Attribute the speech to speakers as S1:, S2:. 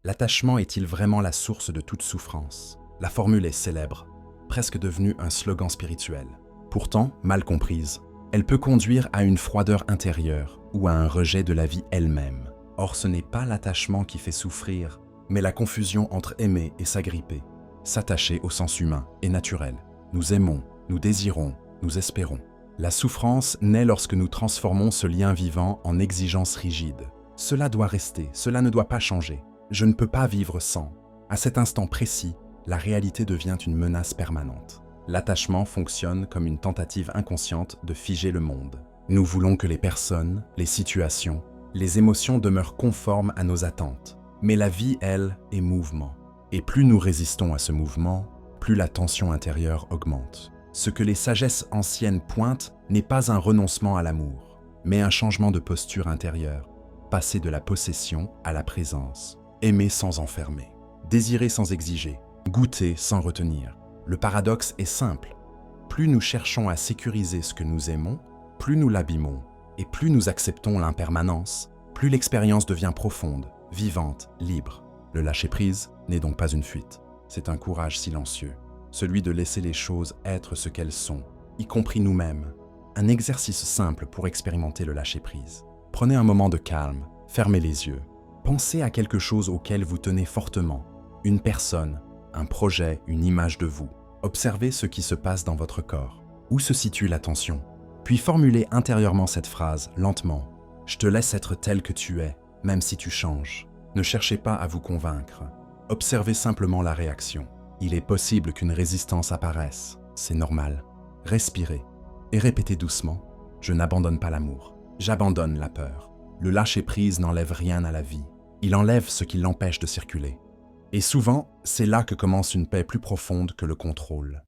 S1: L'attachement est-il vraiment la source de toute souffrance? La formule est célèbre, presque devenue un slogan spirituel. Pourtant, mal comprise, elle peut conduire à une froideur intérieure ou à un rejet de la vie elle-même. Or, ce n'est pas l'attachement qui fait souffrir, mais la confusion entre aimer et s'agripper. S'attacher au sens humain est naturel. Nous aimons, nous désirons, nous espérons. La souffrance naît lorsque nous transformons ce lien vivant en exigence rigide. Cela doit rester, cela ne doit pas changer. Je ne peux pas vivre sans. À cet instant précis, la réalité devient une menace permanente. L'attachement fonctionne comme une tentative inconsciente de figer le monde. Nous voulons que les personnes, les situations, les émotions demeurent conformes à nos attentes. Mais la vie, elle, est mouvement. Et plus nous résistons à ce mouvement, plus la tension intérieure augmente. Ce que les sagesses anciennes pointent n'est pas un renoncement à l'amour, mais un changement de posture intérieure, passer de la possession à la présence, aimer sans enfermer, désirer sans exiger, goûter sans retenir. Le paradoxe est simple. Plus nous cherchons à sécuriser ce que nous aimons, plus nous l'abîmons, et plus nous acceptons l'impermanence, plus l'expérience devient profonde, vivante, libre. Le lâcher-prise n'est donc pas une fuite, c'est un courage silencieux, celui de laisser les choses être ce qu'elles sont, y compris nous-mêmes. Un exercice simple pour expérimenter le lâcher-prise. Prenez un moment de calme, fermez les yeux, pensez à quelque chose auquel vous tenez fortement, une personne, un projet, une image de vous. Observez ce qui se passe dans votre corps. Où se situe l'attention? Puis formulez intérieurement cette phrase, lentement. Je te laisse être tel que tu es, même si tu changes. Ne cherchez pas à vous convaincre. Observez simplement la réaction. Il est possible qu'une résistance apparaisse. C'est normal. Respirez et répétez doucement. Je n'abandonne pas l'amour. J'abandonne la peur. Le lâcher-prise n'enlève rien à la vie. Il enlève ce qui l'empêche de circuler. Et souvent, c'est là que commence une paix plus profonde que le contrôle.